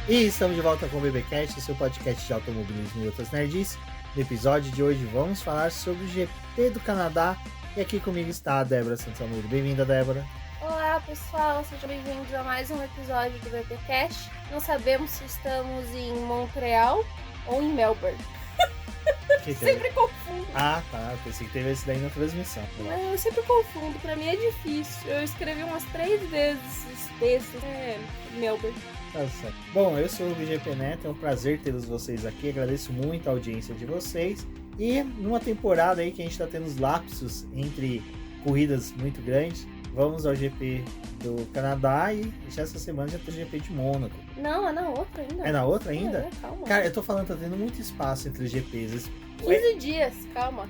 E estamos de volta com o BBcast, seu podcast de automobilismo e outras nerds. No episódio de hoje vamos falar sobre o GP do Canadá. E aqui comigo está a Débora Santamuro. Bem-vinda, Débora. Olá pessoal, sejam bem-vindos a mais um episódio do BBcast. Não sabemos se estamos em Montreal ou em Melbourne. Sempre confundo. Ah, tá. Eu pensei que teve esse daí na transmissão. Não, eu sempre confundo, pra mim é difícil. Eu escrevi umas 3 vezes esse texto. Melbourne. Tá certo. Bom, eu sou o BGP Neto, é um prazer tê-los vocês aqui. Agradeço muito a audiência de vocês. E numa temporada aí que a gente tá tendo os lapsos entre corridas muito grandes, vamos ao GP do Canadá e já essa semana já tem o GP de Mônaco. Não, é na outra ainda. É na outra ainda? Calma. Cara, eu tô falando, tá tendo muito espaço entre os GPs. 15 dias, calma.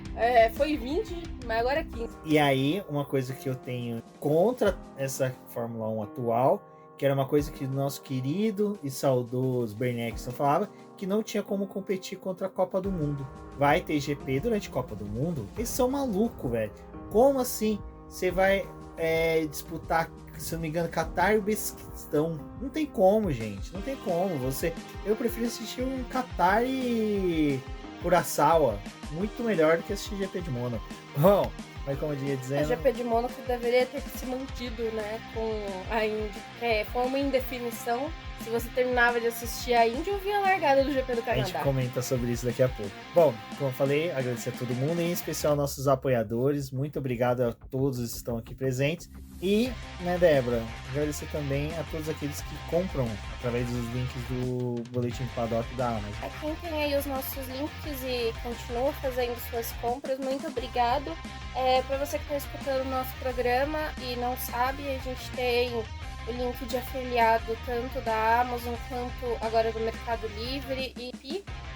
Foi 20, mas agora é 15. E aí, uma coisa que eu tenho contra essa Fórmula 1 atual, que era uma coisa que o nosso querido e saudoso Bernie Eccleston falava, que não tinha como competir contra a Copa do Mundo. Vai ter GP durante a Copa do Mundo? Eles são malucos, velho. Como assim você vai disputar, se não me engano, Qatar e Uzbequistão? Não tem como, gente. Não tem como. Eu prefiro assistir um Qatar e Curaçao, muito melhor do que assistir GP de Mônaco. Bom, mas como eu ia dizendo... O GP de Mônaco deveria ter se mantido, né, com a Indy. Foi uma indefinição. Se você terminava de assistir a Indy, eu via a largada do GP do Canadá. A gente comenta sobre isso daqui a pouco. Bom, como eu falei, agradecer a todo mundo, em especial nossos apoiadores. Muito obrigado a todos que estão aqui presentes. E, né, Débora, agradecer também a todos aqueles que compram através dos links do Boletim Paddock da Amazon. A quem tem aí os nossos links e continua fazendo suas compras, muito obrigado. Para você que está escutando o nosso programa e não sabe, a gente tem o link de afiliado tanto da Amazon quanto agora do Mercado Livre e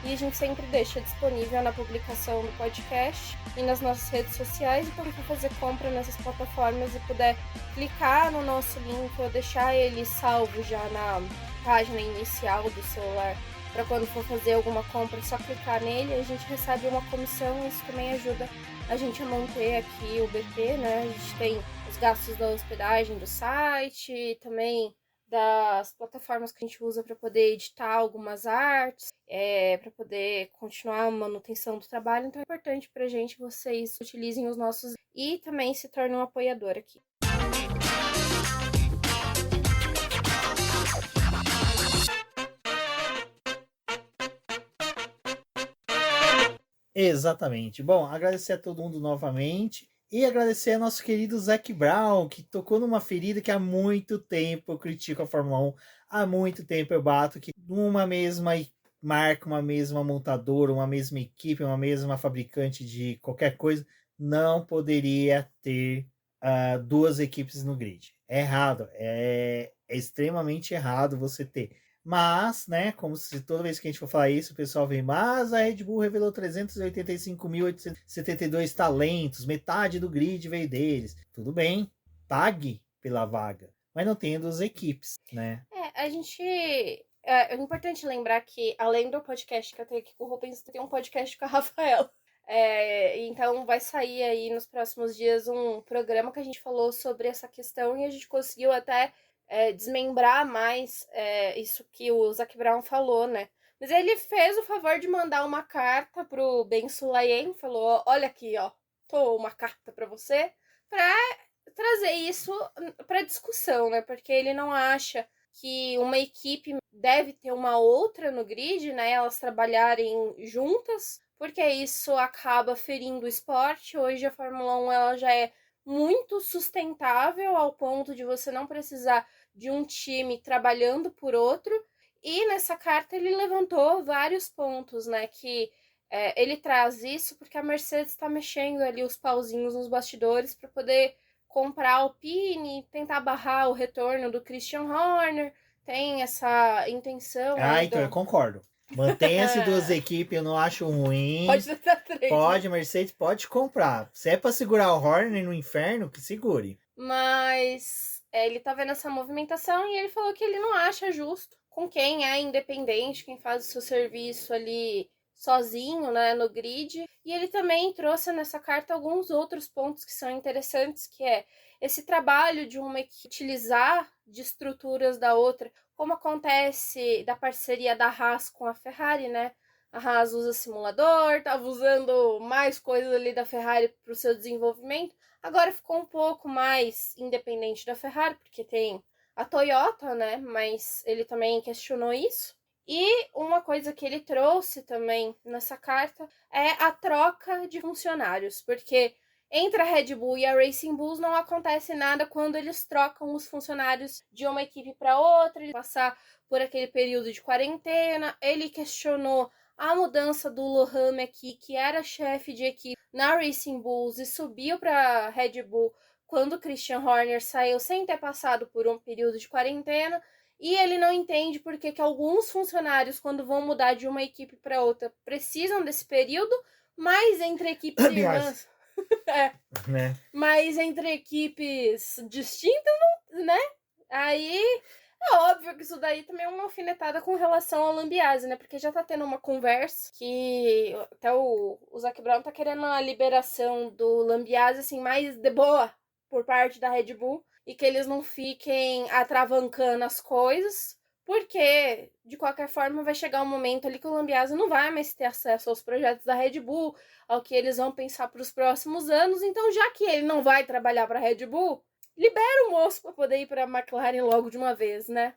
a gente sempre deixa disponível na publicação do podcast e nas nossas redes sociais. Então, se for fazer compra nessas plataformas e puder clicar no nosso link ou deixar ele salvo já na página inicial do celular, para quando for fazer alguma compra, só clicar nele, a gente recebe uma comissão. Isso também ajuda a gente a manter aqui o BP, né? A gente tem os gastos da hospedagem do site, também das plataformas que a gente usa para poder editar algumas artes, para poder continuar a manutenção do trabalho. Então é importante para a gente que vocês utilizem os nossos e também se tornem um apoiador aqui. Exatamente. Bom, agradecer a todo mundo novamente e agradecer ao nosso querido Zac Brown, que tocou numa ferida que há muito tempo eu critico a Fórmula 1, há muito tempo eu bato que uma mesma marca, uma mesma montadora, uma mesma equipe, uma mesma fabricante de qualquer coisa, não poderia ter duas equipes no grid. É errado, é extremamente errado você ter. Mas, né, como se toda vez que a gente for falar isso, o pessoal vem, mas a Red Bull revelou 385.872 talentos, metade do grid veio deles. Tudo bem, pague pela vaga, mas não tenha duas equipes, né? É importante lembrar que, além do podcast que eu tenho aqui com o Rubens, tem um podcast com a Rafael. Então vai sair aí nos próximos dias um programa que a gente falou sobre essa questão e a gente conseguiu até desmembrar mais isso que o Zac Brown falou, né? Mas ele fez o favor de mandar uma carta pro Ben Sulayem, falou, olha aqui, ó, tô uma carta para você, para trazer isso para discussão, né? Porque ele não acha que uma equipe deve ter uma outra no grid, né? Elas trabalharem juntas, porque isso acaba ferindo o esporte. Hoje a Fórmula 1 ela já é muito sustentável ao ponto de você não precisar de um time trabalhando por outro. E nessa carta ele levantou vários pontos, né? Que ele traz isso porque a Mercedes está mexendo ali os pauzinhos nos bastidores para poder comprar a Alpine, tentar barrar o retorno do Christian Horner. Tem essa intenção. Então eu concordo. Mantenha-se duas equipes, eu não acho ruim. Pode tentar três. Pode, Mercedes pode comprar. Se é pra segurar o Horner no inferno, que segure. Mas ele tá vendo essa movimentação e ele falou que ele não acha justo com quem é independente, quem faz o seu serviço ali sozinho, né, no grid. E ele também trouxe nessa carta alguns outros pontos que são interessantes, que é esse trabalho de uma equipe utilizar de estruturas da outra, como acontece da parceria da Haas com a Ferrari, né? A Haas usa simulador, estava usando mais coisas ali da Ferrari para o seu desenvolvimento. Agora ficou um pouco mais independente da Ferrari, porque tem a Toyota, né? Mas ele também questionou isso. E uma coisa que ele trouxe também nessa carta é a troca de funcionários, porque entre a Red Bull e a Racing Bulls não acontece nada quando eles trocam os funcionários de uma equipe para outra, ele passar por aquele período de quarentena. Ele questionou a mudança do Lohan aqui, que era chefe de equipe na Racing Bulls e subiu para a Red Bull quando o Christian Horner saiu sem ter passado por um período de quarentena. E ele não entende por que alguns funcionários, quando vão mudar de uma equipe para outra, precisam desse período, mas entre equipes irmãs... né? Mas entre equipes distintas, né? Aí é óbvio que isso daí também é uma alfinetada com relação ao Lambiase, né? Porque já tá tendo uma conversa que até o Zac Brown tá querendo a liberação do Lambiase, assim, mais de boa por parte da Red Bull e que eles não fiquem atravancando as coisas, porque de qualquer forma vai chegar um momento ali que o Lambiase não vai mais ter acesso aos projetos da Red Bull, ao que eles vão pensar para os próximos anos. Então, já que ele não vai trabalhar para a Red Bull, libera o moço para poder ir para a McLaren logo de uma vez, né?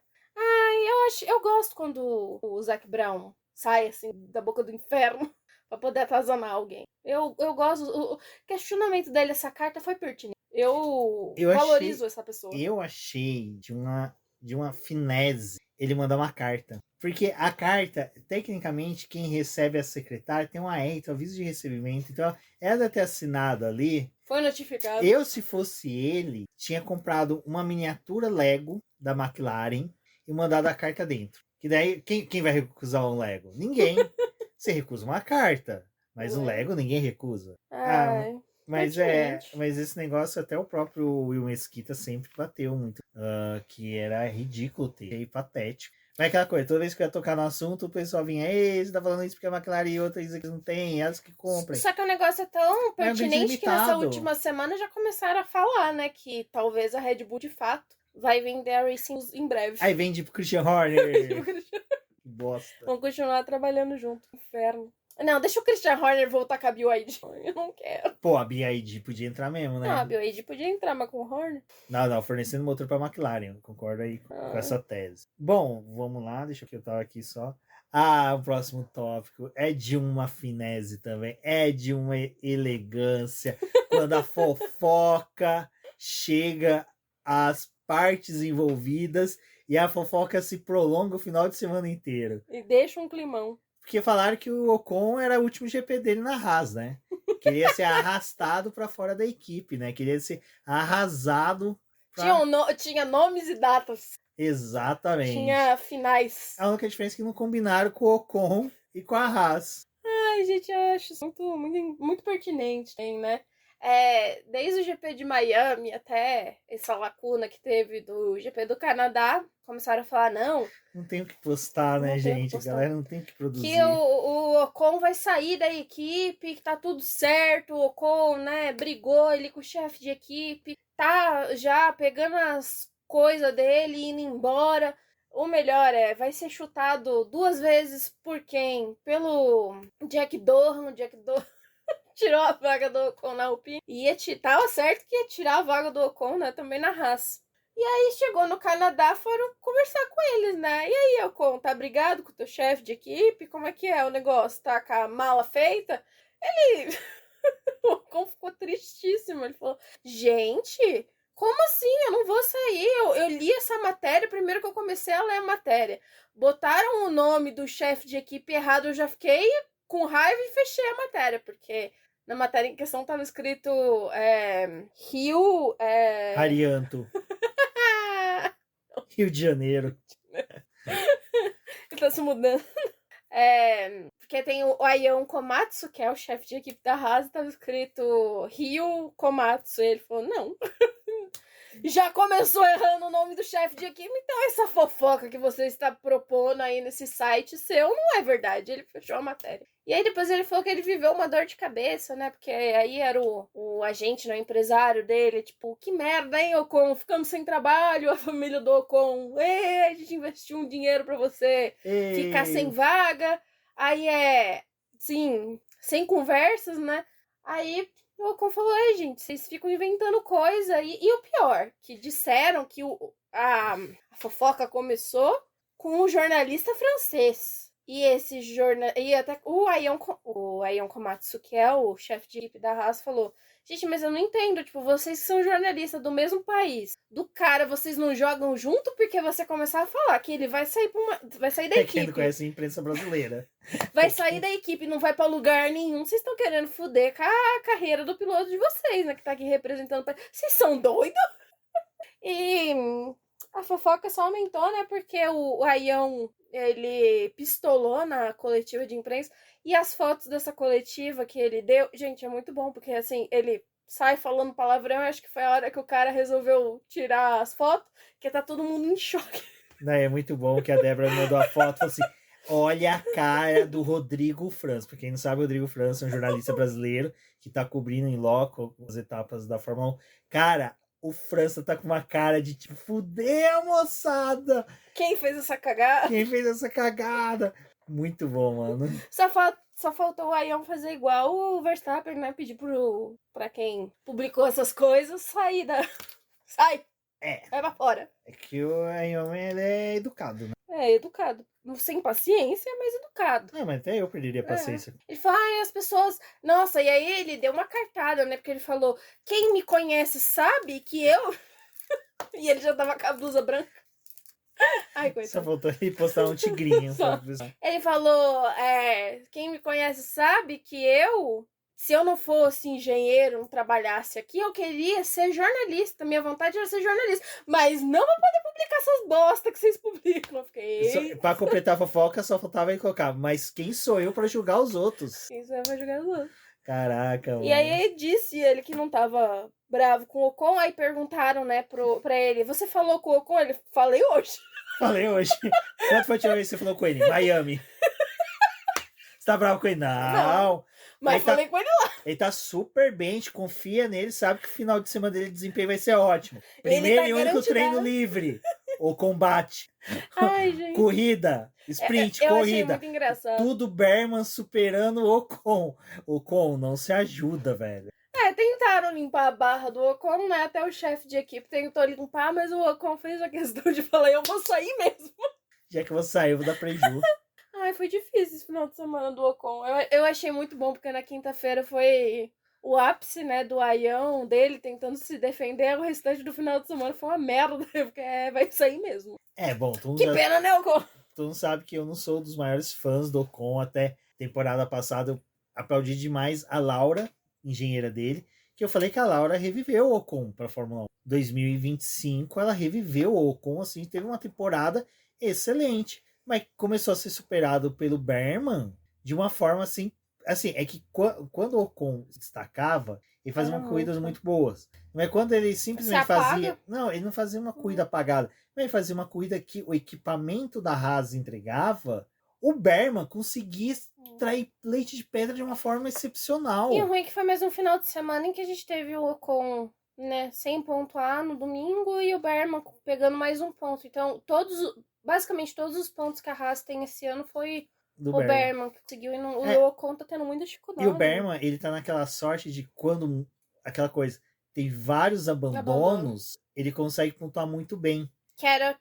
Eu gosto quando o Zac Brown sai assim da boca do inferno para poder atazanar alguém. Eu gosto. O questionamento dele, essa carta foi pertinente. Eu valorizo essa pessoa. Eu achei de uma finese ele mandar uma carta. Porque a carta, tecnicamente, quem recebe a secretária tem uma aviso de recebimento. Então, ela deve ter assinado ali. Foi notificado. Eu, se fosse ele, tinha comprado uma miniatura Lego da McLaren e mandado a carta dentro. Que daí, quem vai recusar um Lego? Ninguém. Você recusa uma carta, mas o Lego ninguém recusa. Mas esse negócio até o próprio Will Mesquita sempre bateu muito. Que era ridículo ter, e patético. Mas aquela coisa, toda vez que eu ia tocar no assunto, o pessoal vinha, você tá falando isso porque a McLaren e outras não tem, elas que comprem. Só que o negócio é tão pertinente que nessa última semana já começaram a falar, né, que talvez a Red Bull de fato vai vender a Racing em breve. Aí vende pro Christian Horner. Que bosta. Vão continuar trabalhando junto. Inferno. Não, deixa o Christian Horner voltar com a BYD. Eu não quero. Pô, a BYD podia entrar mesmo, né? Não, a BYD podia entrar, mas com o Horner. Não, fornecendo motor pra McLaren. Eu concordo aí com essa tese. Bom, vamos lá. Deixa eu tava aqui só. O próximo tópico é de uma finese também. É de uma elegância. Quando a fofoca chega às partes envolvidas e a fofoca se prolonga o final de semana inteiro. E deixa um climão. Porque falaram que o Ocon era o último GP dele na Haas, né? Queria ser arrastado para fora da equipe, né? Queria ser arrasado. Tinha nomes e datas. Exatamente. Tinha finais. A única diferença é que não combinaram com o Ocon e com a Haas. Ai, gente, eu acho isso muito pertinente, né? Desde o GP de Miami até essa lacuna que teve do GP do Canadá, começaram a falar, não tem o que postar, né, gente? A galera não tem o que produzir. Que o Ocon vai sair da equipe, que tá tudo certo, o Ocon, né, brigou ele com o chefe de equipe, tá já pegando as coisas dele e indo embora. O melhor vai ser chutado 2 vezes por quem? Pelo Jack Dohan. Tirou a vaga do Ocon na Alpine. E tava certo que ia tirar a vaga do Ocon, né, também na Haas. E aí chegou no Canadá, foram conversar com eles, né? E aí, Ocon, tá brigado com o teu chefe de equipe? Como é que é o negócio? Tá com a mala feita? O Ocon ficou tristíssimo. Ele falou, gente, como assim? Eu não vou sair. Eu li essa matéria primeiro que eu comecei a ler a matéria. Botaram o nome do chefe de equipe errado, eu já fiquei com raiva e fechei a matéria, porque na matéria em questão tava escrito Rio... Arianto. Rio de Janeiro. Ele tá se mudando. Porque tem o Ayano Komatsu, que é o chefe de equipe da Haas, tava escrito Rio Komatsu. E ele falou, não. já começou errando o nome do chefe de equipe, então essa fofoca que você está propondo aí nesse site seu não é verdade. Ele fechou a matéria. E aí depois ele falou que ele viveu uma dor de cabeça, né? Porque aí era o agente, né, o empresário dele, tipo, que merda, hein, Ocon? Ficamos sem trabalho, a família do Ocon. Ei, a gente investiu um dinheiro pra você ficar sem vaga. Aí sim, sem conversas, né? Aí o Ocon falou, gente, vocês ficam inventando coisa. E o pior, que disseram que a fofoca começou com um jornalista francês. E esse e até o Aion Komatsu, que é o chefe de equipe da Haas, falou, gente, mas eu não entendo, tipo, vocês que são jornalistas do mesmo país, do cara, vocês não jogam junto porque você começar a falar que ele vai sair da equipe. Quem não conhece a imprensa brasileira. Vai sair da equipe, não vai pra lugar nenhum. Vocês estão querendo foder com a carreira do piloto de vocês, né? Que tá aqui representando. Vocês são doidos? E a fofoca só aumentou, né? Porque o Aion, ele pistolou na coletiva de imprensa. E as fotos dessa coletiva que ele deu... Gente, é muito bom, porque assim, ele sai falando palavrão. Eu acho que foi a hora que o cara resolveu tirar as fotos, que tá todo mundo em choque. Não, é muito bom que a Débora mandou a foto e falou assim... Olha a cara do Rodrigo França. Pra quem não sabe, o Rodrigo França é um jornalista brasileiro que tá cobrindo em loco as etapas da Fórmula 1. Cara, o França tá com uma cara de tipo, fudeu, moçada! Quem fez essa cagada? Quem fez essa cagada? Muito bom, mano. Só faltou o Aion fazer igual o Verstappen, né? Pedir pra quem publicou essas coisas sair da... Sai! Vai pra fora. É que o Aion, ele é educado, né? É, educado. Sem paciência, mas educado. Não, mas até eu perderia a paciência. Ele falou, as pessoas... Nossa, e aí ele deu uma cartada, né? Porque ele falou, quem me conhece sabe que eu... E ele já tava com a blusa branca. Ai, coitado. Só faltou ele postar um tigrinho. Ele falou, quem me conhece sabe que eu... Se eu não fosse engenheiro, não trabalhasse aqui, eu queria ser jornalista. Minha vontade era ser jornalista. Mas não pra poder publicar essas bosta que vocês publicam. Eu fiquei... Pra completar a fofoca, só faltava ele colocar. Mas quem sou eu pra julgar os outros? Quem sou eu pra julgar os outros? Caraca, mano. E aí disse ele que não tava bravo com o Ocon. Aí perguntaram, né, pra ele. Você falou com o Ocon? Ele, falei hoje. Falei hoje. Quanto foi a última vez que você falou com ele? Miami. Você tá bravo com ele? Não. Mas ele falei com ele lá. Ele tá super bem, a gente confia nele, sabe que o final de semana dele de desempenho vai ser ótimo. Primeiro e único treino livre. O combate. Ai, gente. Corrida. Sprint, eu corrida. achei muito engraçado. Tudo Berman superando o Ocon. Ocon não se ajuda, velho. Tentaram limpar a barra do Ocon, né? Até o chefe de equipe tentou limpar, mas o Ocon fez a questão de falar, eu vou sair mesmo. Já que eu vou sair, eu vou dar prejuízo. Ai, foi difícil esse final de semana do Ocon. Eu achei muito bom, porque na quinta-feira foi o ápice, né, do Aion, dele tentando se defender. O restante do final de semana foi uma merda, porque vai sair mesmo. Bom, pena, né, Ocon? Tu não sabe que eu não sou dos maiores fãs do Ocon. Até temporada passada eu aplaudi demais a Laura, engenheira dele, que eu falei que a Laura reviveu o Ocon pra Fórmula 1. 2025 ela reviveu o Ocon, assim, teve uma temporada excelente. Mas começou a ser superado pelo Berman de uma forma assim, é que quando o Ocon destacava, ele fazia uma corridas muito boas. Mas quando ele simplesmente fazia... Não, ele não fazia uma corrida apagada. Mas ele fazia uma corrida que o equipamento da Haas entregava, o Berman conseguia extrair leite de pedra de uma forma excepcional. E o ruim é que foi mais um final de semana em que a gente teve o Ocon, né, sem pontuar no domingo e o Berman pegando mais um ponto. Então, basicamente todos os pontos que a Haas tem esse ano foi o Berman que conseguiu, e o Ocon tá tendo muita dificuldade. E o Berman, ele tá naquela sorte de quando aquela coisa tem vários abandonos, ele consegue pontuar muito bem. Que era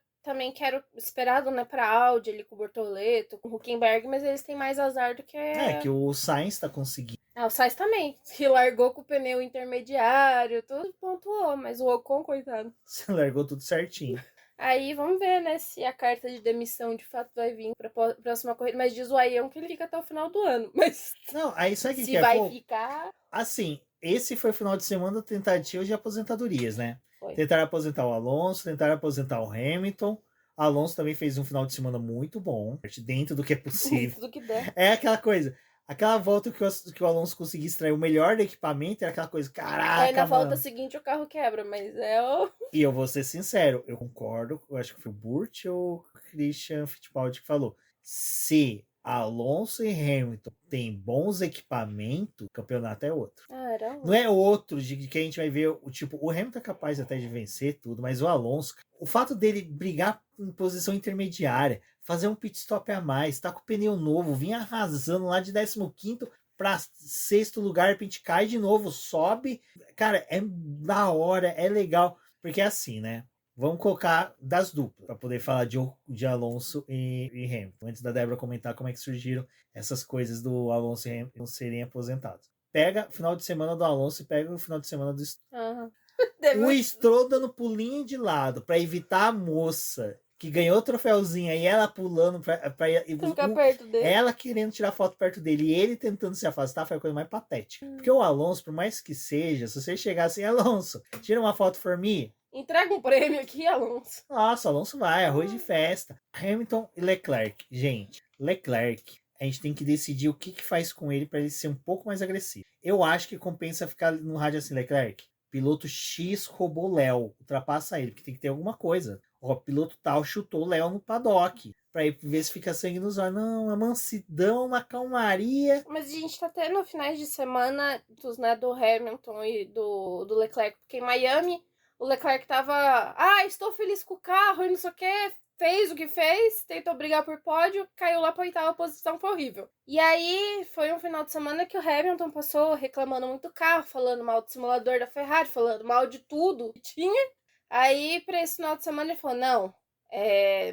esperado, né, pra Audi, ali com o Bortoleto, com o Huckenberg, mas eles têm mais azar do que... que o Sainz tá conseguindo. O Sainz também, que largou com o pneu intermediário, tudo pontuou, mas o Ocon, coitado. Você largou tudo certinho. Aí vamos ver, né, se a carta de demissão de fato vai vir pra próxima corrida. Mas diz o Aion que ele fica até o final do ano. Mas não, aí sabe que se vai ficar... Assim, esse foi o final de semana da tentativa de aposentadorias, né? Foi. Tentaram aposentar o Alonso, tentaram aposentar o Hamilton. O Alonso também fez um final de semana muito bom, dentro do que é possível. Dentro do que der. É aquela coisa, Aquela volta que o Alonso conseguia extrair o melhor do equipamento era aquela coisa, caraca, Aí na volta mano. seguinte o carro quebra, mas é o... E eu vou ser sincero, eu concordo, eu acho que foi o Burt ou o Christian Fittipaldi que falou. Se Alonso e Hamilton têm bons equipamentos, o campeonato é outro. Ah, era Não é outro de que a gente vai ver, o Hamilton é capaz até de vencer tudo, mas o Alonso, o fato dele brigar em posição intermediária, fazer um pit stop a mais, tá com o pneu novo, vir arrasando lá de 15º para sexto lugar, de repente cai de novo, sobe, cara, é da hora, é legal, porque é assim, né? Vamos colocar das duplas, para poder falar de Alonso e Hamilton, antes da Débora comentar como é que surgiram essas coisas do Alonso e Hamilton serem aposentados. Pega o final de semana do Alonso e pega o final de semana do Uhum. O Stroll dando pulinho de lado para evitar a moça que ganhou o troféuzinho e ela pulando pra ficar perto dele. Ela querendo tirar foto perto dele e ele tentando se afastar foi a coisa mais patética. Porque o Alonso, por mais que seja, se você chegar assim, Alonso, tira uma foto for me. Entrega um prêmio aqui, Alonso. Nossa, Alonso vai, arroz de festa. Hamilton e Leclerc. Gente, Leclerc, a gente tem que decidir o que faz com ele para ele ser um pouco mais agressivo. Eu acho que compensa ficar no rádio assim, Leclerc. Piloto X roubou Léo, ultrapassa ele, porque tem que ter alguma coisa. Ó, piloto tal chutou Léo no paddock, pra ir ver se fica sangue nos olhos. Não, uma mansidão, uma calmaria. Mas a gente tá até no finais de semana do Hamilton e do Leclerc, porque em Miami o Leclerc tava, estou feliz com o carro e não sei o que, fez o que fez, tentou brigar por pódio, caiu lá pra 8ª posição, foi horrível. E aí foi um final de semana que o Hamilton passou reclamando muito do carro, falando mal do simulador da Ferrari, falando mal de tudo que tinha. Aí pra esse final de semana ele falou,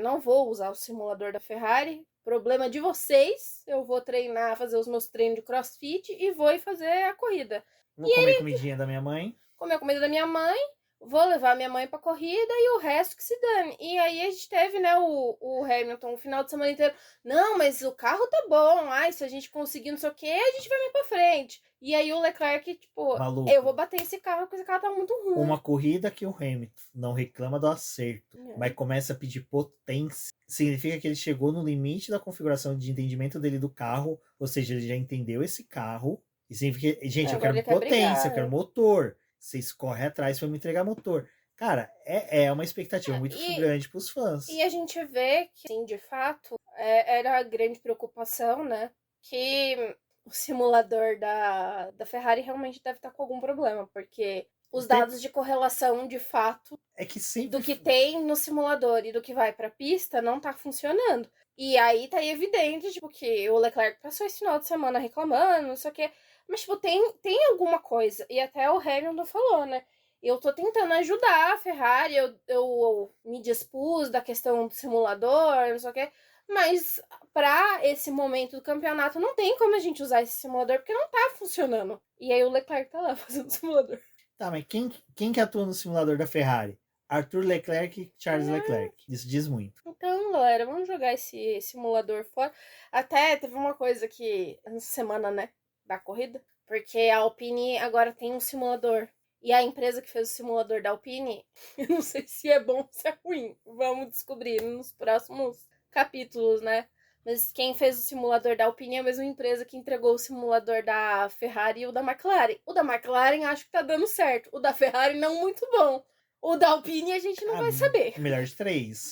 não vou usar o simulador da Ferrari, problema de vocês, eu vou treinar, fazer os meus treinos de crossfit e vou fazer a corrida. Vou comer comidinha da minha mãe. Comer a comida da minha mãe, vou levar minha mãe pra corrida e o resto que se dane. E aí a gente teve, né, o Hamilton o final de semana inteiro. Não, mas o carro tá bom. Se a gente conseguir não sei o que, a gente vai mais pra frente. E aí o Leclerc, tipo, Maluco. Eu vou bater esse carro porque esse carro tá muito ruim. Uma corrida que o Hamilton não reclama do acerto, mas começa a pedir potência. Significa que ele chegou no limite da configuração de entendimento dele do carro, ou seja, ele já entendeu esse carro. E significa, gente, eu quero potência, eu quero motor. Vocês correm atrás para me entregar motor. Cara, é uma expectativa muito grande pros fãs. E a gente vê que, assim, de fato, era a grande preocupação, né? Que o simulador da Ferrari realmente deve estar com algum problema, porque os dados de correlação, de fato, do que tem no simulador e do que vai pra pista não tá funcionando. E aí tá evidente, tipo, que o Leclerc passou esse final de semana reclamando, não sei o quê. Mas, tipo, tem alguma coisa. E até o Hamilton falou, né? Eu tô tentando ajudar a Ferrari, eu me dispus da questão do simulador, não sei o quê. Mas pra esse momento do campeonato não tem como a gente usar esse simulador porque não tá funcionando. E aí o Leclerc tá lá fazendo o simulador. Tá, mas quem que atua no simulador da Ferrari? Arthur Leclerc e Charles Leclerc. Isso diz muito. Então, galera, vamos jogar esse simulador fora. Até teve uma coisa que, essa semana, né, da corrida, porque a Alpine agora tem um simulador. E a empresa que fez o simulador da Alpine, eu não sei se é bom ou se é ruim. Vamos descobrir nos próximos capítulos, né? Mas quem fez o simulador da Alpine é a mesma empresa que entregou o simulador da Ferrari e o da McLaren. O da McLaren acho que tá dando certo. O da Ferrari não muito bom. O da Alpine a gente não vai saber. Melhor de 3.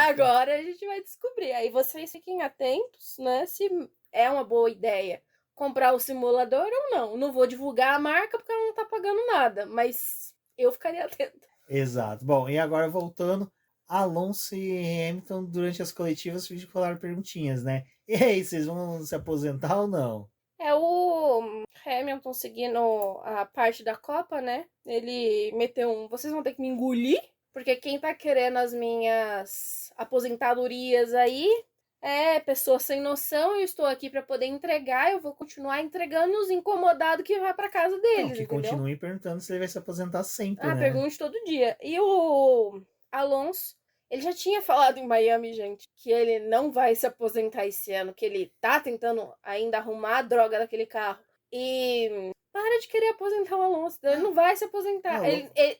Agora a gente vai descobrir. Aí vocês fiquem atentos, né? Se é uma boa ideia comprar o simulador ou não. Não vou divulgar a marca porque ela não tá pagando nada, mas eu ficaria atenta. Exato. Bom, e agora voltando, Alonso e Hamilton durante as coletivas falaram perguntinhas, né? E aí, vocês vão se aposentar ou não? O Hamilton seguindo a parte da Copa, né? Ele meteu vocês vão ter que me engolir, porque quem tá querendo as minhas aposentadorias aí pessoa sem noção, eu estou aqui para poder entregar, eu vou continuar entregando os incomodados que vai para casa deles, que entendeu? Continue perguntando se ele vai se aposentar sempre, né? Pergunte todo dia. E o Alonso, ele já tinha falado em Miami, gente, que ele não vai se aposentar esse ano, que ele tá tentando ainda arrumar a droga daquele carro. E para de querer aposentar o Alonso, ele não vai se aposentar.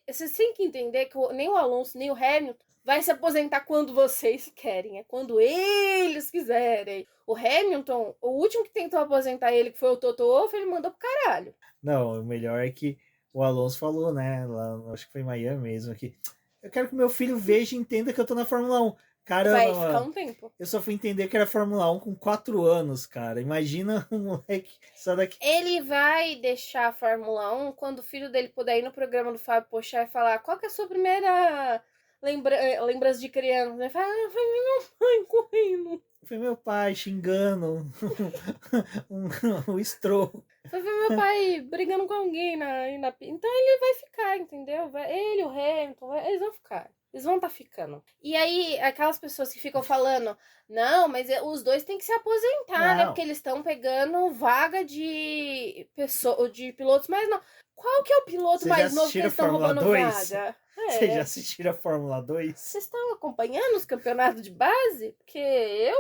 Vocês têm que entender que nem o Alonso, nem o Hamilton vai se aposentar quando vocês querem, é quando eles quiserem. O Hamilton, o último que tentou aposentar ele, que foi o Toto Wolff, ele mandou pro caralho. Não, o melhor é que o Alonso falou, né? Lá, acho que foi em Miami mesmo, que eu quero que meu filho veja e entenda que eu tô na Fórmula 1. Caramba, Vai ficar mano, um tempo. eu só fui entender que era Fórmula 1 com 4 anos, cara. Imagina um moleque só daqui. Ele vai deixar a Fórmula 1 quando o filho dele puder ir no programa do Fábio Pochá e falar qual que é a sua primeira lembrança de criança. Ele fala, foi minha mãe correndo. Foi meu pai xingando o Stroll. Foi ver meu pai brigando com alguém Então ele vai ficar, entendeu? Ele, o Hamilton, eles vão ficar. Eles vão estar ficando. E aí, aquelas pessoas que ficam falando, não, mas os dois têm que se aposentar, né? Não. Porque eles estão pegando vaga de pilotos mais novos. Qual que é o piloto Vocês já mais novo que assistiram eles estão Fórmula roubando 2? vaga? Vocês já assistiram a Fórmula 2? Vocês estão acompanhando os campeonatos de base? Porque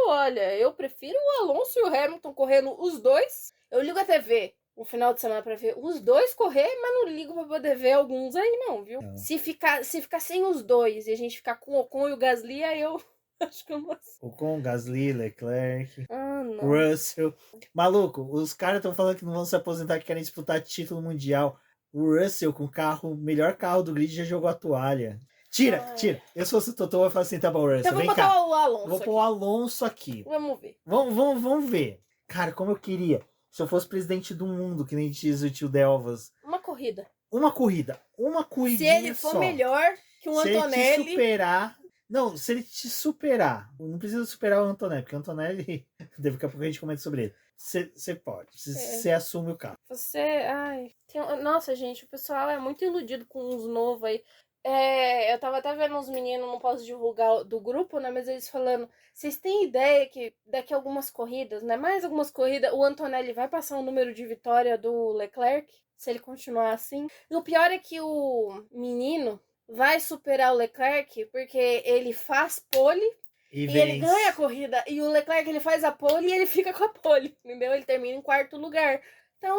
eu prefiro o Alonso e o Hamilton correndo os dois. Eu ligo a TV um final de semana pra ver os dois correr, mas não ligo pra poder ver alguns aí não, viu? Não. Se ficar sem os dois e a gente ficar com o Ocon e o Gasly, aí eu acho que eu não sei. Ocon, Gasly, Leclerc, não. Russell. Maluco, os caras estão falando que não vão se aposentar, que querem disputar título mundial. O Russell, com o melhor carro do grid, já jogou a toalha. Tira. Eu se fosse o Totó, eu ia falar assim, tá bom, Russell, então vem vou cá. botar o Alonso. Vou pôr o Alonso aqui. Vamos ver. Vamos ver. Cara, como eu queria. Se eu fosse presidente do mundo, que nem diz o tio Delvas. Uma corrida. Uma corridinha Se ele for só. melhor que o Antonelli... Se ele te superar... Não, se ele te superar... Não precisa superar o Antonelli, porque o Antonelli... Daqui a pouco a gente comenta sobre ele. Você pode. Você assume o carro. Nossa, gente, o pessoal é muito iludido com uns novos aí. Eu tava até vendo uns meninos, não posso divulgar do grupo, né? Mas eles falando, vocês têm ideia que daqui a algumas corridas, né? Mais algumas corridas, o Antonelli vai passar o número de vitória do Leclerc, se ele continuar assim. E o pior é que o menino vai superar o Leclerc, porque ele faz pole e ele ganha a corrida. E o Leclerc, ele faz a pole e ele fica com a pole, entendeu? Ele termina em quarto lugar. Então,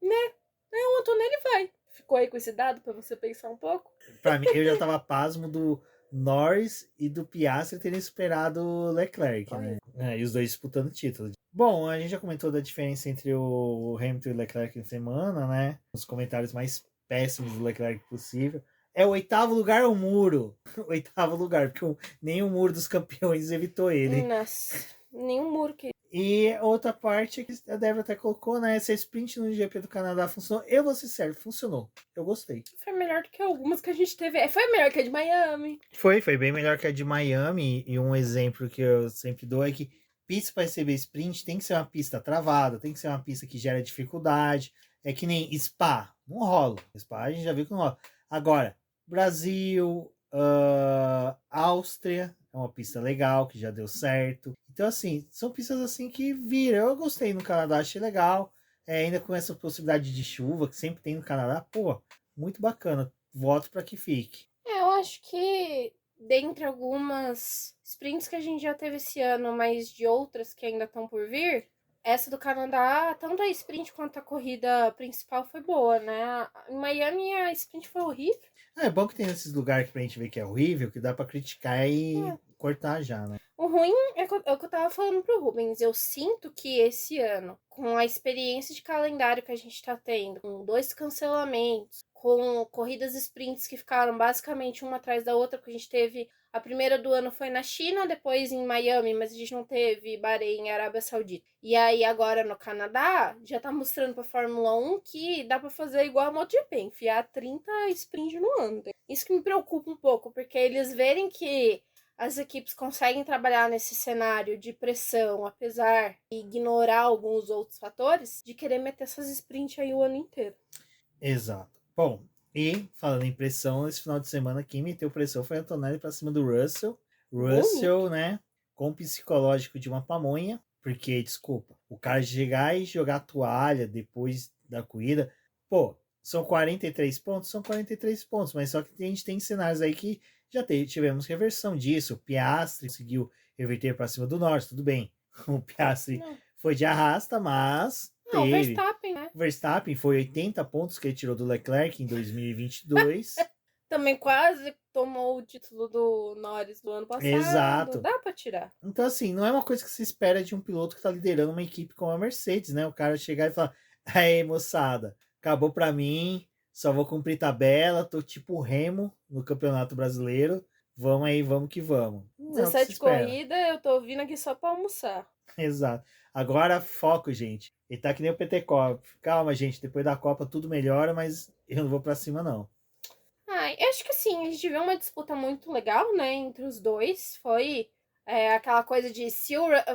né? O Antonelli vai. Ficou aí com esse dado pra você pensar um pouco? Pra mim, eu já tava pasmo do Norris e do Piastri terem superado o Leclerc, né? E os dois disputando título. Bom, a gente já comentou da diferença entre o Hamilton e o Leclerc em semana, né? Os comentários mais péssimos do Leclerc possível. É o 8º lugar ou muro? 8º lugar, porque nem o muro dos campeões evitou ele. Nossa, nenhum muro que... E outra parte que a Débora até colocou, né? Essa sprint no GP do Canadá funcionou. Eu vou ser sério, funcionou. Eu gostei. Foi melhor do que algumas que a gente teve. Foi melhor que a de Miami. Foi bem melhor que a de Miami. E um exemplo que eu sempre dou é que pista para receber sprint tem que ser uma pista travada, tem que ser uma pista que gera dificuldade. É que nem Spa, não rola. Spa a gente já viu que não rola. Agora, Brasil, Áustria, é uma pista legal, que já deu certo. Então, assim, são pistas assim que viram. Eu gostei no Canadá, achei legal. Ainda com essa possibilidade de chuva que sempre tem no Canadá. Pô, muito bacana. Voto para que fique. Eu acho que dentre algumas sprints que a gente já teve esse ano, mas de outras que ainda estão por vir, essa do Canadá, tanto a sprint quanto a corrida principal foi boa, né? Em Miami a sprint foi horrível. É bom que tem esses lugares que a gente vê que é horrível, que dá pra criticar e cortar já, né? O ruim é o que eu tava falando pro Rubens. Eu sinto que esse ano, com a experiência de calendário que a gente tá tendo, com 2 cancelamentos, com corridas sprints que ficaram basicamente uma atrás da outra, porque a gente teve... A primeira do ano foi na China, depois em Miami, mas a gente não teve Bahrein e Arábia Saudita. E aí agora no Canadá, já tá mostrando pra Fórmula 1 que dá pra fazer igual a MotoGP, enfiar 30 sprints no ano. Isso que me preocupa um pouco, porque eles verem que as equipes conseguem trabalhar nesse cenário de pressão, apesar de ignorar alguns outros fatores, de querer meter essas sprints aí o ano inteiro. Exato. Bom, e falando em pressão, esse final de semana quem meteu pressão foi a Antonelli pra cima do Russell. Russell, né, com o psicológico de uma pamonha, porque, desculpa, o cara chegar e jogar a toalha depois da corrida, pô, são 43 pontos? São 43 pontos, mas só que a gente tem cenários aí que já tivemos reversão disso. O Piastri conseguiu reverter para cima do Norris, tudo bem. O Piastri foi de arrasta, mas não, teve. O Verstappen, né? O Verstappen foi 80 pontos que ele tirou do Leclerc em 2022. também quase tomou o título do Norris do ano passado. Exato. Dá pra tirar. Então, assim, não é uma coisa que se espera de um piloto que tá liderando uma equipe como a Mercedes, né? O cara chegar e falar, aí, moçada, acabou pra mim, só vou cumprir tabela, tô tipo Remo no Campeonato Brasileiro, vamos aí, vamos que vamos. Não é o que se 17 espera. corridas, eu tô vindo aqui só pra almoçar. Exato. Agora, foco, gente. Ele tá que nem o PT Copa. Calma, gente, depois da Copa tudo melhora, mas eu não vou pra cima, não. Eu acho que assim, a gente viu uma disputa muito legal, né, entre os dois. Foi aquela coisa de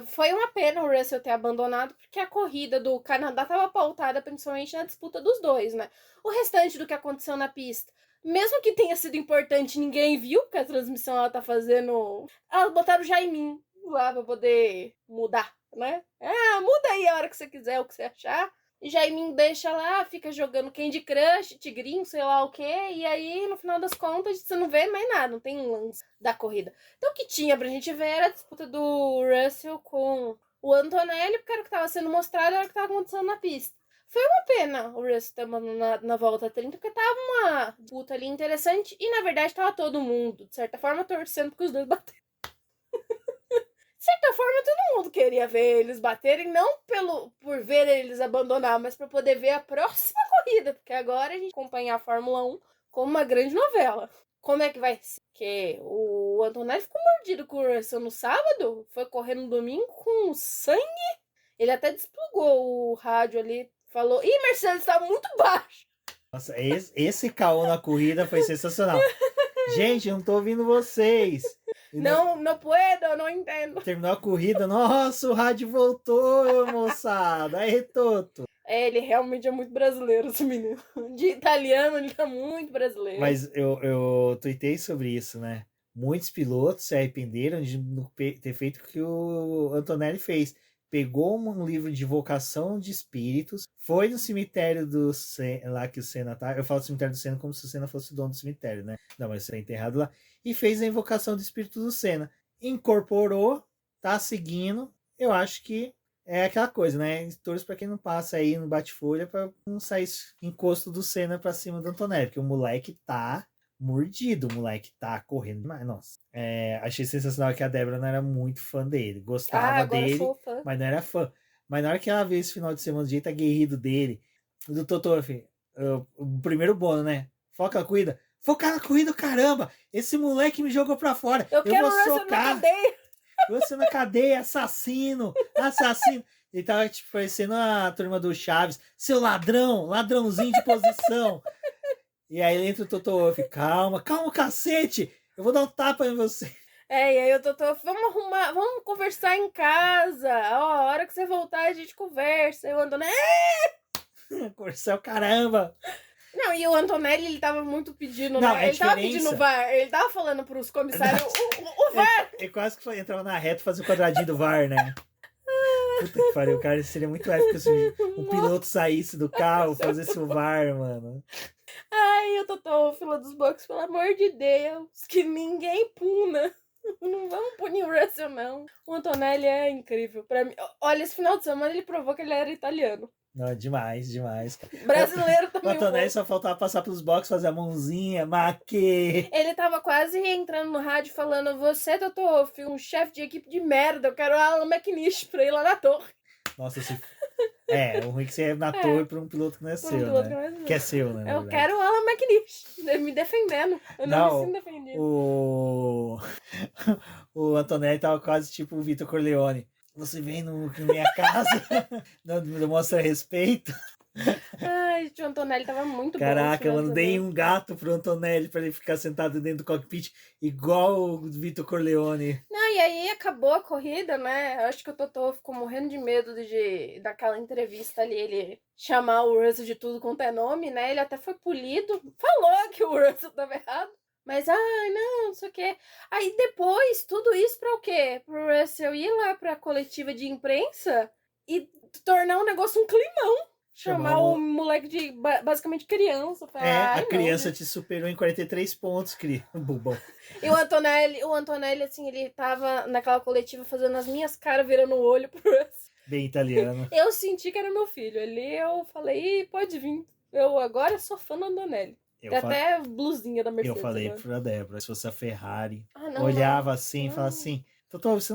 foi uma pena o Russell ter abandonado, porque a corrida do Canadá estava pautada principalmente na disputa dos dois, né? O restante do que aconteceu na pista, mesmo que tenha sido importante, ninguém viu, porque a transmissão ela tá fazendo. Elas botaram o Jaimin lá pra poder mudar, né? Muda aí a hora que você quiser, o que você achar. E Jaimin deixa lá, fica jogando Candy Crush, Tigrinho, sei lá o que, e aí, no final das contas, você não vê mais nada, não tem lance da corrida. Então, o que tinha pra gente ver era a disputa do Russell com o Antonelli, porque era o que tava sendo mostrado, era o que tava acontecendo na pista. Foi uma pena o Russell ter abandonado na volta 30, porque tava uma disputa ali interessante, e na verdade tava todo mundo, de certa forma, torcendo porque os dois bateram. De certa forma, todo mundo queria ver eles baterem, não por ver eles abandonar, mas para poder ver a próxima corrida, porque agora a gente acompanha a Fórmula 1 como uma grande novela. Como é que vai ser? Porque o Antonelli ficou mordido com o Russell no sábado, foi correr no domingo com sangue. Ele até desplugou o rádio ali, falou: Ih, Mercedes tá muito baixo. Nossa, esse caô na corrida foi sensacional. Gente, não tô ouvindo vocês. Não puedo, não entendo. Terminou a corrida, nossa, o rádio voltou, moçada. Aí, Toto. Ele realmente é muito brasileiro, esse menino. De italiano, ele tá muito brasileiro. Mas eu tuitei sobre isso, né? Muitos pilotos se arrependeram de ter feito o que o Antonelli fez. Pegou um livro de invocação de espíritos, foi no cemitério do Senna, lá que o Senna tá. Eu falo cemitério do Senna como se o Senna fosse o dono do cemitério, né? Não, mas você tá enterrado lá. E fez a invocação do espírito do Senna. Incorporou, tá seguindo. Eu acho que é aquela coisa, né? Torço pra quem não passa aí no bate-folha pra não sair encosto do Senna pra cima do Antonelli, porque o moleque tá mordido, o moleque tá correndo demais. Nossa, achei sensacional que a Débora não era muito fã dele. Gostava dele, mas não era fã. Mas na hora que ela viu esse final de semana do jeito aguerrido dele, do Totofi, o primeiro bônus, né? Foca na corrida. Focar na corrida, caramba! Esse moleque me jogou pra fora. Eu quero vou socar. Na cadeia. Você na cadeia, assassino! Ele tava tipo, parecendo a turma do Chaves. Seu ladrãozinho de posição. E aí entra o Toto Wolff, calma, cacete! Eu vou dar um tapa em você. E aí o Toto, vamos conversar em casa. A hora que você voltar a gente conversa. Eu ando, né? Conversar o caramba! Não, e o Antonelli, ele tava muito pedindo, não, né? Ele tava pedindo o VAR, ele tava falando pros comissários, o VAR! Ele quase que entrava na reta e fazia o quadradinho do VAR, né? Puta que pariu, cara, seria muito épico se um piloto saísse do carro, fazesse o VAR, mano. Ai, eu tô fila dos boxes, pelo amor de Deus, que ninguém puna. Não vamos punir o Russell, não. O Antonelli é incrível. Pra mim, olha, esse final de semana ele provou que ele era italiano. Não, demais. Brasileiro também. O Antonelli só faltava passar pelos boxes, fazer a mãozinha, maque. Ele tava quase entrando no rádio falando: Você, Toto, um chefe de equipe de merda, eu quero o Alan McNish pra ir lá na torre. Nossa, se... o ruim que você é na torre pra um piloto que não é seu, né? Que é seu, né? Eu quero o Alan McNish me defendendo. Eu não me sinto defendido. O Antonelli tava quase tipo o Vitor Corleone. Você vem na minha casa, não mostra respeito. Ai, o Antonelli tava muito Caraca, eu dei um gato pro Antonelli pra ele ficar sentado dentro do cockpit, igual o Vitor Corleone. Não, e aí acabou a corrida, né? Eu acho que o Totó ficou morrendo de medo daquela entrevista ali, ele chamar o Russell de tudo quanto é nome, né? Ele até foi polido, falou que o Russell tava errado. Mas, não sei o quê. Aí depois, tudo isso pra o quê? Pro Russell ir lá pra coletiva de imprensa e tornar um negócio um climão. Chamar o moleque de basicamente criança. A criança te superou em 43 pontos, bobão. E o Antonelli, assim, ele tava naquela coletiva fazendo as minhas caras, virando o olho pro Russell. Bem italiano. Eu senti que era meu filho. Ali eu falei, pode vir. Eu agora sou fã do Antonelli. Tem até blusinha da Mercedes. Eu falei agora pra Débora, se fosse a Ferrari, não, olhava não, assim e não. falava assim, Totó, você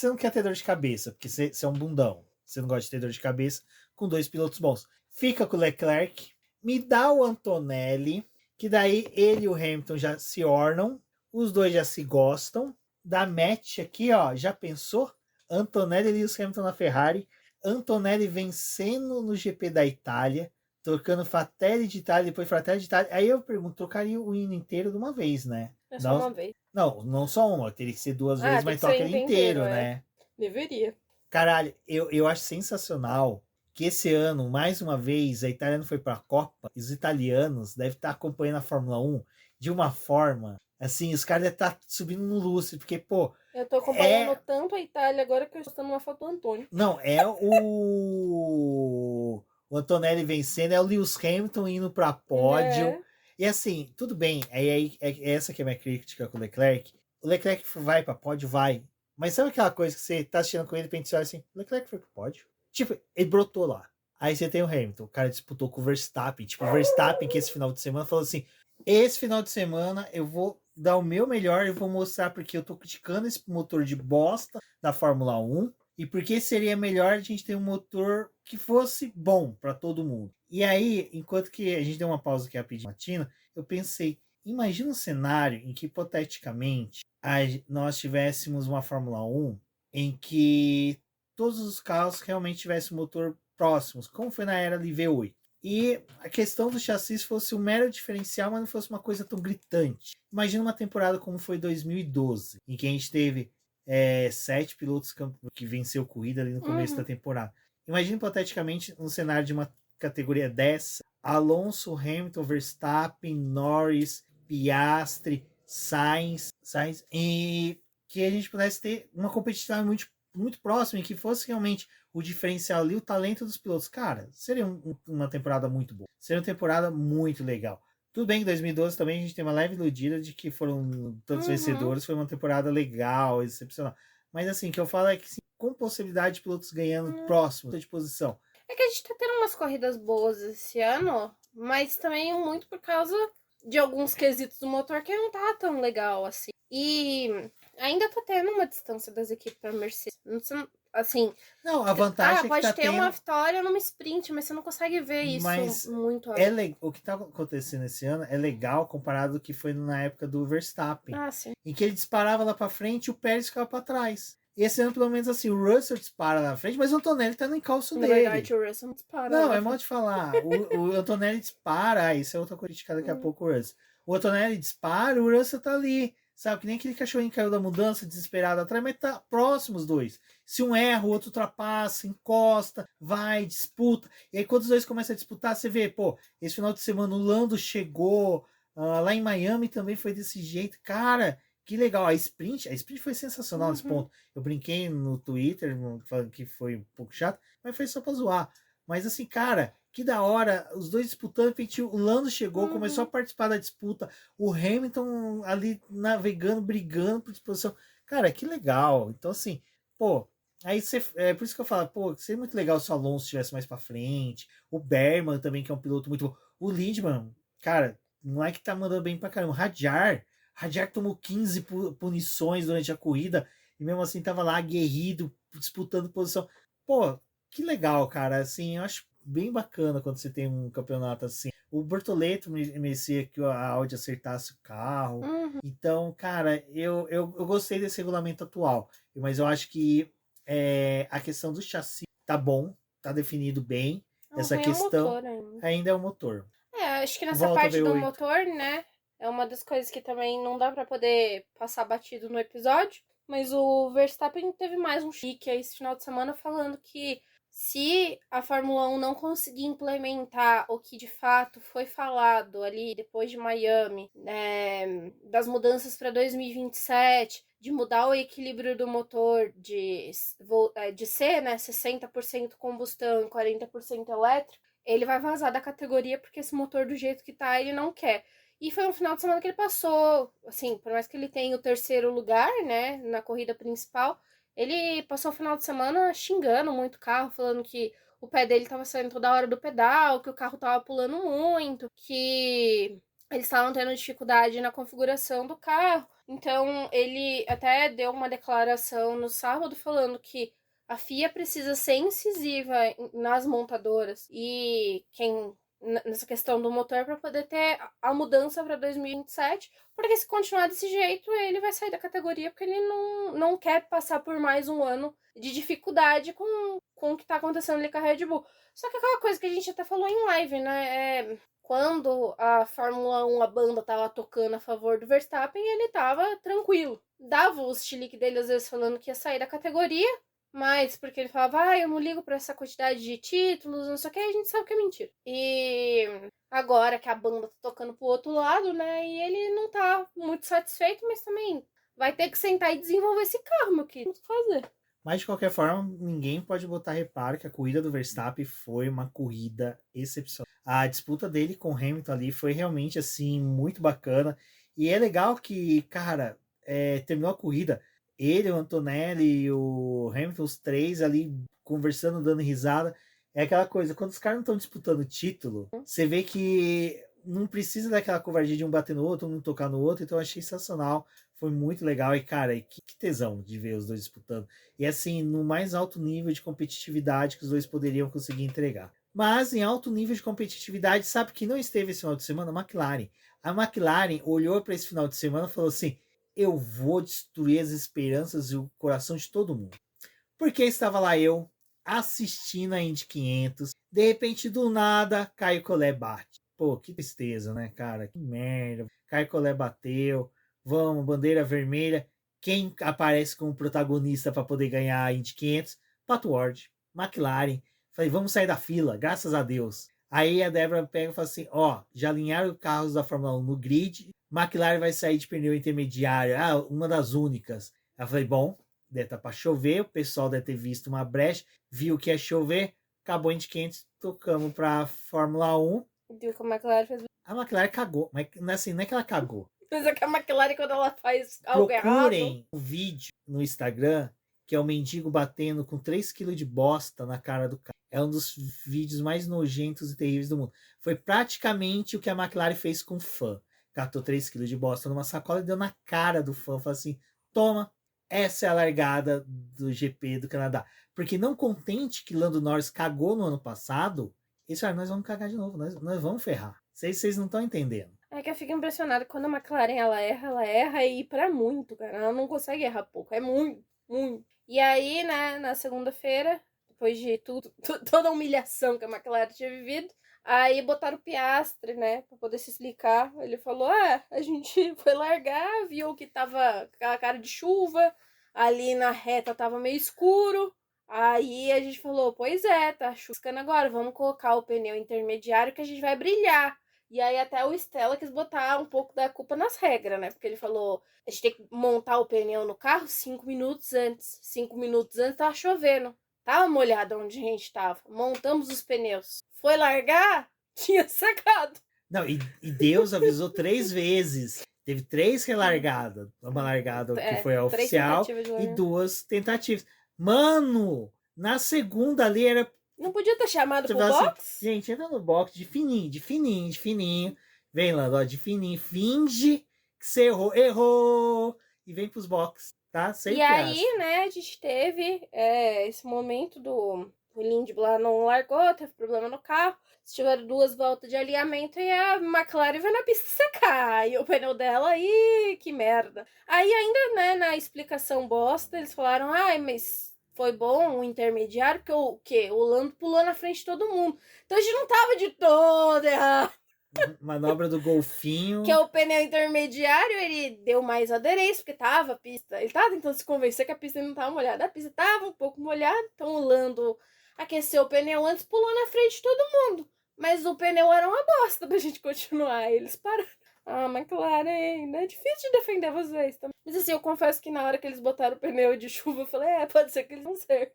não quer ter dor de cabeça, porque você é um bundão. Você não gosta de ter dor de cabeça com 2 pilotos bons. Fica com o Leclerc, me dá o Antonelli, que daí ele e o Hamilton já se ornam, os dois já se gostam. Da match aqui, ó, já pensou? Antonelli e Lewis Hamilton na Ferrari, Antonelli vencendo no GP da Itália, trocando Fratelli de Itália, depois Fratelli de Itália. Aí eu pergunto, trocaria o hino inteiro de uma vez, né? É só uma vez. Não só uma, teria que ser 2 vezes, mas toca ele inteiro, né? Deveria. Caralho, eu acho sensacional que esse ano, mais uma vez, a Itália não foi pra Copa, e os italianos devem estar acompanhando a Fórmula 1 de uma forma, assim, os caras devem estar subindo no lustre, porque, pô... Eu tô acompanhando tanto a Itália agora que eu estou postando uma foto do Antônio. Não, é o Antonelli vencendo, é o Lewis Hamilton indo para pódio. E assim, tudo bem, essa que é a minha crítica com o Leclerc. O Leclerc vai para pódio, vai. Mas sabe aquela coisa que você tá assistindo com ele, pensa assim, o Leclerc foi pro pódio? Tipo, ele brotou lá. Aí você tem o Hamilton, o cara disputou com o Verstappen. Tipo, o Verstappen que esse final de semana falou assim, esse final de semana eu vou dar o meu melhor, eu vou mostrar porque eu tô criticando esse motor de bosta da Fórmula 1 e porque seria melhor a gente ter um motor que fosse bom para todo mundo. E aí, enquanto que a gente deu uma pausa aqui rapidinho, Matina, eu pensei, imagina um cenário em que, hipoteticamente, nós tivéssemos uma Fórmula 1 em que todos os carros realmente tivessem motor próximos, como foi na era ali V8. E a questão do chassi fosse um mero diferencial, mas não fosse uma coisa tão gritante. Imagina uma temporada como foi 2012, em que a gente teve 7 pilotos que venceu corrida ali no começo da temporada. Imagina hipoteticamente um cenário de uma categoria dessa: Alonso, Hamilton, Verstappen, Norris, Piastri, Sainz, e que a gente pudesse ter uma competitividade muito próxima e que fosse realmente o diferencial ali, o talento dos pilotos. Cara, seria uma temporada muito boa. Seria uma temporada muito legal. Tudo bem que em 2012 também a gente tem uma leve iludida de que foram tantos vencedores, foi uma temporada legal, excepcional. Mas assim, o que eu falo é que sim, com possibilidade de pilotos ganhando próximo de posição. É que a gente tá tendo umas corridas boas esse ano, mas também muito por causa de alguns quesitos do motor que não tá tão legal assim. E ainda tá tendo uma distância das equipes pra Mercedes. Assim. Não, a vantagem é que pode tá ter uma vitória numa sprint, mas você não consegue ver isso muito. O que tá acontecendo esse ano é legal comparado ao que foi na época do Verstappen. Sim. Em que ele disparava lá pra frente e o Pérez ficava pra trás. E esse ano, pelo menos assim, o Russell dispara na frente, mas o Antonelli tá no encalço dele. Na verdade, o Russell não dispara. Não, é mal de falar. O Antonelli dispara, isso é outra coisa criticada daqui a pouco, o Russell. O Antonelli dispara, o Russell tá ali. Sabe, que nem aquele cachorrinho que caiu da mudança, desesperado atrás, mas tá próximo os dois. Se um erra, o outro ultrapassa, encosta, vai, disputa. E aí, quando os dois começam a disputar, você vê, pô, esse final de semana o Lando chegou, lá em Miami também foi desse jeito. Cara, que legal. A sprint foi sensacional nesse ponto. Eu brinquei no Twitter, falando que foi um pouco chato, mas foi só pra zoar. Mas assim, cara, que da hora, os dois disputando, o Lando chegou, começou a participar da disputa, o Hamilton ali navegando, brigando por disposição. Cara, que legal. Então, assim, pô, aí é por isso que eu falo, pô, seria muito legal se o Alonso estivesse mais pra frente, o Berman também, que é um piloto muito bom. O Lindman, cara, não é que tá mandando bem pra caramba. O Hadjar tomou 15 punições durante a corrida e mesmo assim tava lá aguerrido, disputando posição. Pô, que legal, cara. Assim, eu acho bem bacana quando você tem um campeonato assim. O Bortoleto merecia que a Audi acertasse o carro. Então, cara, eu gostei desse regulamento atual. Mas eu acho que a questão do chassi tá bom, tá definido bem. Essa questão ainda é o motor. Acho que nessa parte do motor, né? É uma das coisas que também não dá pra poder passar batido no episódio. Mas o Verstappen teve mais um chique aí esse final de semana falando que se a Fórmula 1 não conseguir implementar o que de fato foi falado ali depois de Miami, das mudanças para 2027, de mudar o equilíbrio do motor de ser, né, 60% combustão e 40% elétrico, ele vai vazar da categoria porque esse motor do jeito que tá, ele não quer. E foi um final de semana que ele passou, assim, por mais que ele tenha o terceiro lugar, né, na corrida principal, ele passou o final de semana xingando muito o carro, falando que o pé dele tava saindo toda hora do pedal, que o carro tava pulando muito, que eles estavam tendo dificuldade na configuração do carro. Então, ele até deu uma declaração no sábado falando que a FIA precisa ser incisiva nas montadoras e nessa questão do motor para poder ter a mudança para 2027, porque se continuar desse jeito, ele vai sair da categoria porque ele não quer passar por mais um ano de dificuldade com o que está acontecendo ali com a Red Bull. Só que aquela coisa que a gente até falou em live, né? Quando a Fórmula 1, a banda tava tocando a favor do Verstappen, ele tava tranquilo. Dava o chilique dele às vezes falando que ia sair da categoria, mas porque ele falava, eu não ligo pra essa quantidade de títulos, não sei o que, a gente sabe que é mentira. E agora que a banda tá tocando pro outro lado, né, e ele não tá muito satisfeito, mas também vai ter que sentar e desenvolver esse carro, meu querido, o que fazer? Mas de qualquer forma, ninguém pode botar reparo que a corrida do Verstappen foi uma corrida excepcional. A disputa dele com o Hamilton ali foi realmente assim muito bacana. E é legal que, cara, terminou a corrida, ele, o Antonelli e o Hamilton, os três ali conversando, dando risada. É aquela coisa, quando os caras não estão disputando título, você vê que não precisa daquela covardia de um bater no outro, um tocar no outro. Então eu achei sensacional. Foi muito legal. E, cara, que tesão de ver os dois disputando. E assim, no mais alto nível de competitividade que os dois poderiam conseguir entregar. Mas em alto nível de competitividade, sabe que não esteve esse final de semana? A McLaren. A McLaren olhou para esse final de semana e falou assim: eu vou destruir as esperanças e o coração de todo mundo. Porque estava lá eu assistindo a Indy 500. De repente, do nada, Caio Collet bate. Pô, que tristeza, né, cara? Que merda. Caio Collet bateu. Vamos, bandeira vermelha. Quem aparece como protagonista para poder ganhar a Indy 500? Pato Ward, McLaren. Falei, vamos sair da fila, graças a Deus. Aí a Débora pega e fala assim: ó, já alinharam os carros da Fórmula 1 no grid. McLaren vai sair de pneu intermediário. Ah, uma das únicas. Eu falei, bom, deve estar para chover. O pessoal deve ter visto uma brecha, viu que ia chover. Acabou a Indy 500, tocamos para a Fórmula 1. Viu que a McLaren fez. A McLaren cagou, mas assim, não é que ela cagou. Mas é que a McLaren, quando ela faz algo errado... Procurem o vídeo no Instagram, que é o mendigo batendo com 3 kg de bosta na cara do cara. É um dos vídeos mais nojentos e terríveis do mundo. Foi praticamente o que a McLaren fez com o fã. Catou 3 kg de bosta numa sacola e deu na cara do fã. Falou assim, toma, essa é a largada do GP do Canadá. Porque não contente que Lando Norris cagou no ano passado, eles falaram, nós vamos cagar de novo, nós vamos ferrar. Vocês não estão entendendo. É que eu fico impressionada quando a McLaren ela erra e pra muito, cara. Ela não consegue errar pouco, é muito, muito. E aí, né, na segunda-feira, depois de toda a humilhação que a McLaren tinha vivido, aí botaram o Piastri, né, pra poder se explicar. Ele falou, a gente foi largar, viu que tava aquela cara de chuva, ali na reta tava meio escuro. Aí a gente falou, pois é, tá chuscando agora, vamos colocar o pneu intermediário que a gente vai brilhar. E aí até o Stella quis botar um pouco da culpa nas regras, né? Porque ele falou, a gente tem que montar o pneu no carro 5 minutos antes. 5 minutos antes tava chovendo. Tava molhado onde a gente tava. Montamos os pneus. Foi largar? Tinha secado. Não, e Deus avisou 3 vezes. Teve 3 relargadas. Uma largada que foi a oficial e 2 tentativas. Mano, na segunda ali era... Não podia ter chamado pro box? Assim, gente, entra no box de fininho. Vem, Lando, ó, de fininho. Finge que você errou. E vem pros box, tá? Sem e aí, né, a gente teve esse momento do... O Lindblad não largou, teve problema no carro. Tiveram 2 voltas de alinhamento e a McLaren vai na pista secar. E o pneu dela, que merda. Aí ainda, né, na explicação bosta, eles falaram, mas foi bom o intermediário, porque o quê? O Lando pulou na frente de todo mundo. Então a gente não tava de todo errado. Manobra do golfinho. Que é o pneu intermediário, ele deu mais aderência, porque tava a pista. Ele tava tentando se convencer que a pista não tava molhada. A pista tava um pouco molhada, então o Lando aqueceu o pneu antes, pulou na frente de todo mundo. Mas o pneu era uma bosta pra gente continuar. Eles pararam. McLaren, é difícil de defender vocês também. Mas assim, eu confesso que na hora que eles botaram o pneu de chuva, eu falei, pode ser que eles não servem.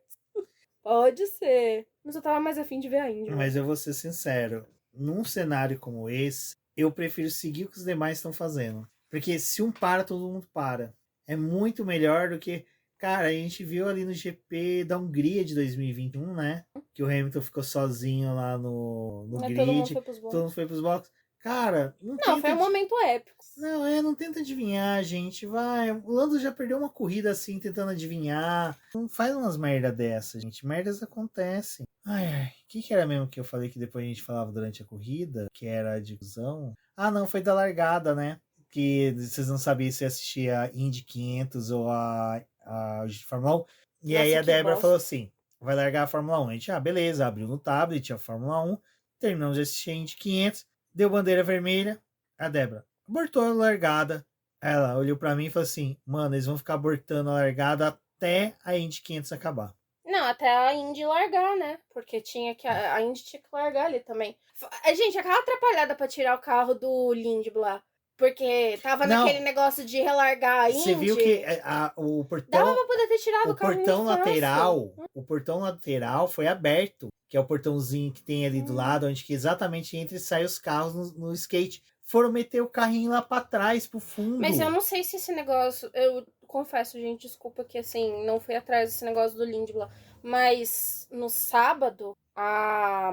Pode ser. Mas eu tava mais afim de ver a Indy. Mas eu vou ser sincero. Num cenário como esse, eu prefiro seguir o que os demais estão fazendo. Porque se um para, todo mundo para. É muito melhor do que... Cara, a gente viu ali no GP da Hungria de 2021, né? Que o Hamilton ficou sozinho lá no grid. Todo mundo foi pros boxes. Cara, Não, foi um momento épico. Não tenta adivinhar, gente. Vai. O Lando já perdeu uma corrida assim, tentando adivinhar. Não faz umas merda dessas, gente. Merdas acontecem. Ai. O que era mesmo que eu falei que depois a gente falava durante a corrida? Que era a difusão? Ah, não, foi da largada, né? Que vocês não sabiam se assistia a Indy 500 ou a Fórmula 1. E Nossa, aí a que Débora bosta. falou assim: vai largar a Fórmula 1. A gente, beleza, abriu no tablet a Fórmula 1. Terminamos de assistir a Indy 500. Deu bandeira vermelha. A Débora abortou a largada. Ela olhou pra mim e falou assim: mano, eles vão ficar abortando a largada até a Indy 500 acabar. Não, até a Indy largar, né? Porque tinha que a Indy tinha que largar ali também. Gente, aquela atrapalhada pra tirar o carro do Lindblad. Porque tava naquele negócio de relargar a Indy. Você viu que o portão. Dava pra poder ter tirado o carro portão lateral. O portão lateral foi aberto. Que é o portãozinho que tem ali do lado, onde que exatamente entra e sai os carros no skate. Foram meter o carrinho lá pra trás, pro fundo. Mas eu não sei se esse negócio. Eu confesso, gente, desculpa que assim, não fui atrás desse negócio do Lindblad. Mas no sábado, a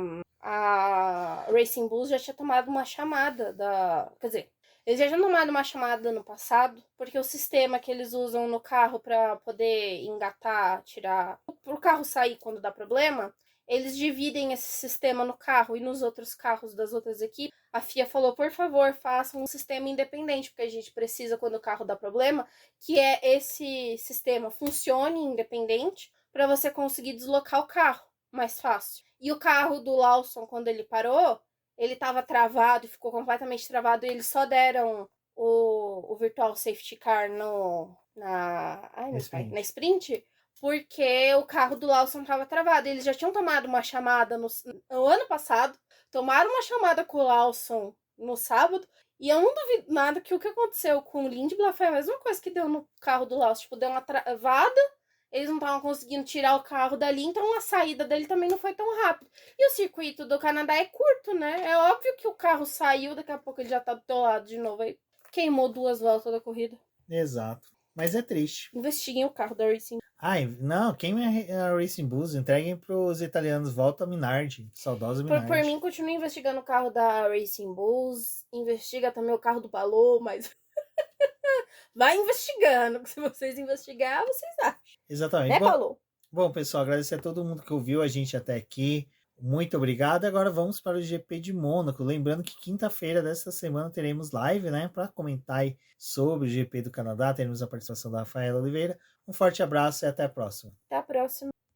Racing Bulls já tinha tomado uma chamada da. Quer dizer, eles já tinham tomado uma chamada no passado, porque o sistema que eles usam no carro pra poder engatar, tirar. Pro carro sair quando dá problema. Eles dividem esse sistema no carro e nos outros carros das outras equipes. A FIA falou, por favor, façam um sistema independente, porque a gente precisa, quando o carro dá problema, que esse sistema funcione independente para você conseguir deslocar o carro mais fácil. E o carro do Lawson, quando ele parou, ele estava travado e ficou completamente travado e eles só deram o Virtual Safety Car na sprint, porque o carro do Lawson estava travado. Eles já tinham tomado uma chamada no ano passado, tomaram uma chamada com o Lawson no sábado, e eu não duvido nada que o que aconteceu com o Lindblad foi a mesma coisa que deu no carro do Lawson. Tipo, deu uma travada, eles não estavam conseguindo tirar o carro dali, então a saída dele também não foi tão rápida. E o circuito do Canadá é curto, né? É óbvio que o carro saiu, daqui a pouco ele já tá do teu lado de novo. Aí queimou 2 voltas da corrida. Exato. Mas é triste. Investiguem o carro da Racing. Ai, não, queimem a Racing Bulls, entreguem pros italianos, volta a Minardi, saudosa Minardi. Por mim, continue investigando o carro da Racing Bulls, investiga também o carro do Palou, mas vai investigando, que se vocês investigar, vocês acham. Exatamente. Né, Palou? Bom, pessoal, agradecer a todo mundo que ouviu a gente até aqui. Muito obrigado. Agora vamos para o GP de Mônaco. Lembrando que quinta-feira desta semana teremos live, né? Para comentar aí sobre o GP do Canadá. Teremos a participação da Rafaela Oliveira. Um forte abraço e até a próxima. Até a próxima.